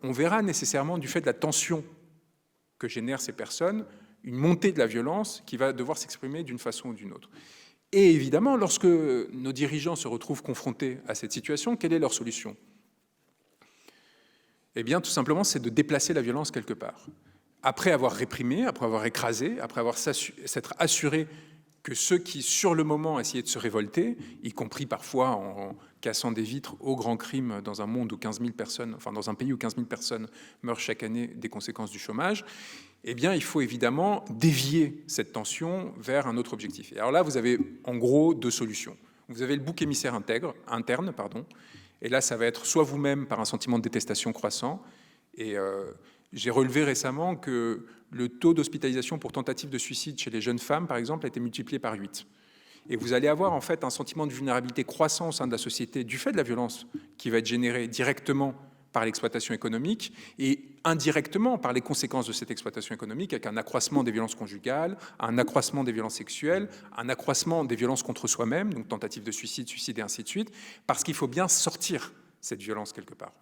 on verra nécessairement, du fait de la tension que génèrent ces personnes, une montée de la violence qui va devoir s'exprimer d'une façon ou d'une autre. Et évidemment, lorsque nos dirigeants se retrouvent confrontés à cette situation, quelle est leur solution? Eh bien, tout simplement, c'est de déplacer la violence quelque part. Après avoir réprimé, après avoir écrasé, après avoir s'être assuré que ceux qui, sur le moment, essayaient de se révolter, y compris parfois en cassant des vitres au grand crime dans un monde où 15 000 personnes, enfin dans un pays où 15 000 personnes meurent chaque année des conséquences du chômage, eh bien, il faut évidemment dévier cette tension vers un autre objectif. Et alors là, vous avez en gros deux solutions. Vous avez le bouc émissaire interne, et là, ça va être soit vous-même par un sentiment de détestation croissant, et j'ai relevé récemment que le taux d'hospitalisation pour tentative de suicide chez les jeunes femmes, par exemple, a été multiplié par 8. Et vous allez avoir en fait un sentiment de vulnérabilité croissant au sein de la société du fait de la violence qui va être générée directement par l'exploitation économique et indirectement par les conséquences de cette exploitation économique, avec un accroissement des violences conjugales, un accroissement des violences sexuelles, un accroissement des violences contre soi-même, donc tentative de suicide, suicide et ainsi de suite, parce qu'il faut bien sortir cette violence quelque part.